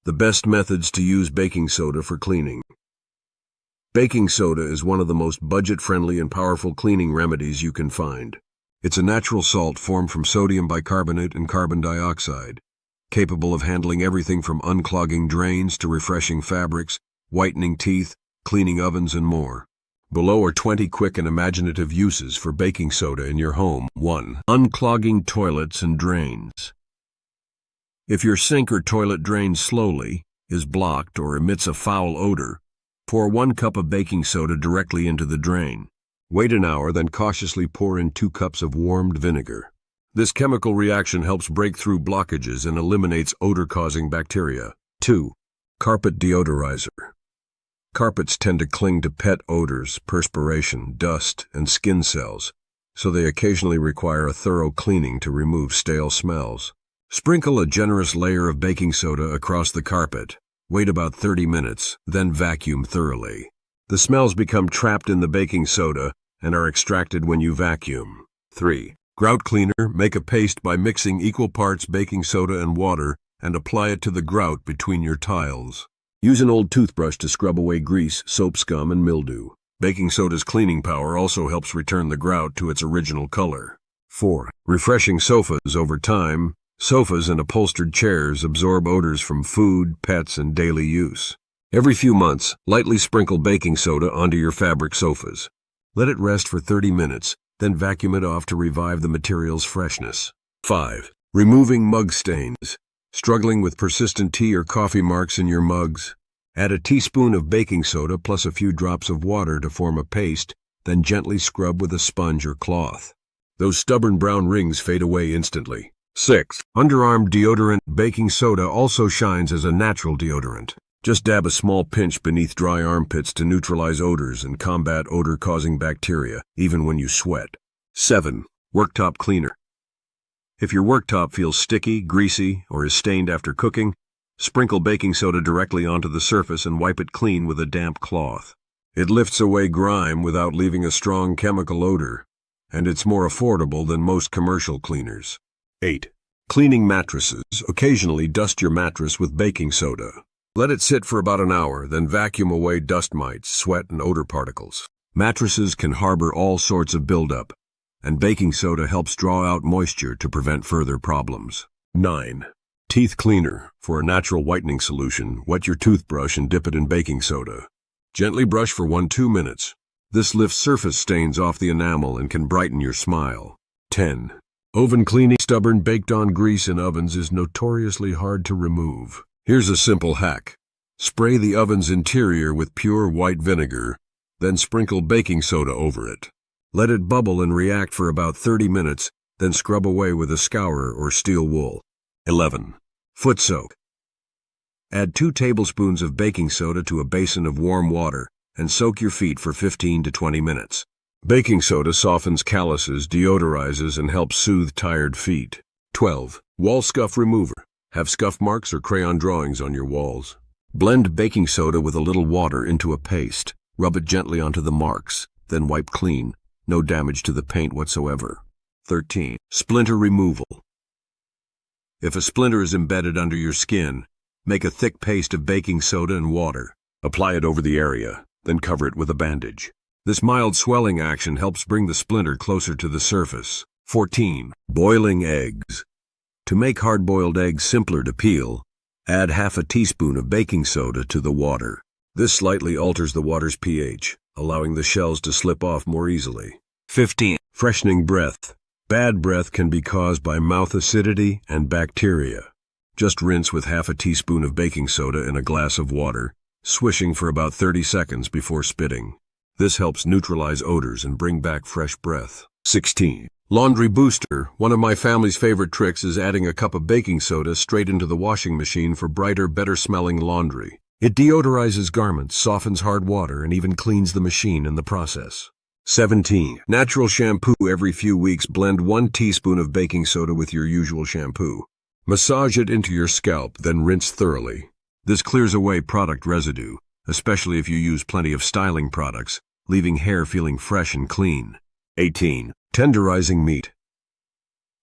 The best methods to use baking soda for cleaning. Baking soda is one of the most budget-friendly and powerful cleaning remedies you can find. It's a natural salt formed from sodium bicarbonate and carbon dioxide, capable of handling everything from unclogging drains to refreshing fabrics, whitening teeth, cleaning ovens, and more. Below are 20 quick and imaginative uses for baking soda in your home. 1. Unclogging toilets and drains. If your sink or toilet drains slowly, is blocked, or emits a foul odor, pour 1 cup of baking soda directly into the drain. Wait an hour, then cautiously pour in 2 cups of warmed vinegar. This chemical reaction helps break through blockages and eliminates odor-causing bacteria. 2. Carpet deodorizer. Carpets tend to cling to pet odors, perspiration, dust, and skin cells, so they occasionally require a thorough cleaning to remove stale smells. Sprinkle a generous layer of baking soda across the carpet. Wait about 30 minutes, then vacuum thoroughly. The smells become trapped in the baking soda and are extracted when you vacuum. 3. Grout cleaner. Make a paste by mixing equal parts baking soda and water and apply it to the grout between your tiles. Use an old toothbrush to scrub away grease, soap scum, and mildew. Baking soda's cleaning power also helps return the grout to its original color. 4. Refreshing sofas. Over time, sofas and upholstered chairs absorb odors from food, pets, and daily use. Every few months, lightly sprinkle baking soda onto your fabric sofas. Let it rest for 30 minutes, then vacuum it off to revive the material's freshness. 5. Removing mug stains. Struggling with persistent tea or coffee marks in your mugs? Add a teaspoon of baking soda plus a few drops of water to form a paste, then gently scrub with a sponge or cloth. Those stubborn brown rings fade away instantly. 6. Underarm deodorant. Baking soda also shines as a natural deodorant. Just dab a small pinch beneath dry armpits to neutralize odors and combat odor-causing bacteria, even when you sweat. 7. Worktop cleaner. If your worktop feels sticky, greasy, or is stained after cooking, sprinkle baking soda directly onto the surface and wipe it clean with a damp cloth. It lifts away grime without leaving a strong chemical odor, and it's more affordable than most commercial cleaners. 8. Cleaning mattresses. Occasionally dust your mattress with baking soda. Let it sit for about an hour, then vacuum away dust mites, sweat, and odor particles. Mattresses can harbor all sorts of buildup, and baking soda helps draw out moisture to prevent further problems. 9. Teeth cleaner. For a natural whitening solution, wet your toothbrush and dip it in baking soda. Gently brush for 1-2 minutes. This lifts surface stains off the enamel and can brighten your smile. 10. Oven cleaning. Stubborn baked-on grease in ovens is notoriously hard to remove. Here's a simple hack. Spray the oven's interior with pure white vinegar, then sprinkle baking soda over it. Let it bubble and react for about 30 minutes, then scrub away with a scourer or steel wool. 11. Foot soak. Add 2 tablespoons of baking soda to a basin of warm water and soak your feet for 15 to 20 minutes. Baking soda softens calluses, deodorizes, and helps soothe tired feet. 12. Wall scuff remover. Have scuff marks or crayon drawings on your walls? Blend baking soda with a little water into a paste. Rub it gently onto the marks, then wipe clean. No damage to the paint whatsoever. 13. Splinter removal. If a splinter is embedded under your skin, make a thick paste of baking soda and water. Apply it over the area, then cover it with a bandage. This mild swelling action helps bring the splinter closer to the surface. 14. Boiling eggs. To make hard-boiled eggs simpler to peel, add half a teaspoon of baking soda to the water. This slightly alters the water's pH, allowing the shells to slip off more easily. 15. Freshening breath. Bad breath can be caused by mouth acidity and bacteria. Just rinse with half a teaspoon of baking soda in a glass of water, swishing for about 30 seconds before spitting. This helps neutralize odors and bring back fresh breath. 16. Laundry booster. One of my family's favorite tricks is adding a cup of baking soda straight into the washing machine for brighter, better-smelling laundry. It deodorizes garments, softens hard water, and even cleans the machine in the process. 17. Natural shampoo. Every few weeks, blend 1 teaspoon of baking soda with your usual shampoo. Massage it into your scalp, then rinse thoroughly. This clears away product residue, especially if you use plenty of styling products, leaving hair feeling fresh and clean. 18. Tenderizing meat.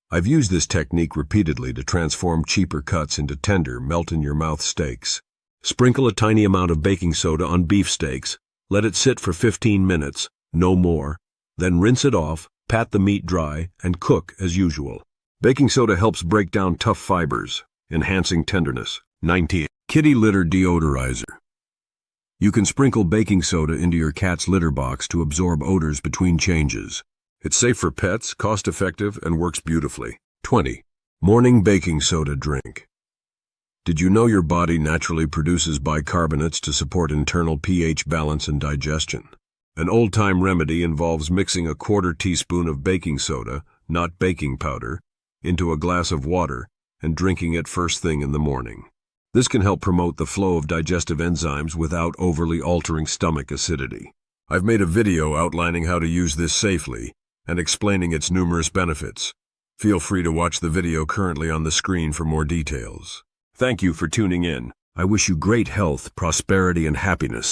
I've used this technique repeatedly to transform cheaper cuts into tender, melt-in-your-mouth steaks. Sprinkle a tiny amount of baking soda on beef steaks, let it sit for 15 minutes, no more, then rinse it off, pat the meat dry, and cook as usual. Baking soda helps break down tough fibers, enhancing tenderness. 19. Kitty Litter Deodorizer. You can sprinkle baking soda into your cat's litter box to absorb odors between changes. It's safe for pets, cost-effective, and works beautifully. 20. Morning baking soda drink. Did you know your body naturally produces bicarbonates to support internal pH balance and digestion? An old-time remedy involves mixing a quarter teaspoon of baking soda, not baking powder, into a glass of water and drinking it first thing in the morning. This can help promote the flow of digestive enzymes without overly altering stomach acidity. I've made a video outlining how to use this safely and explaining its numerous benefits. Feel free to watch the video currently on the screen for more details. Thank you for tuning in. I wish you great health, prosperity, and happiness.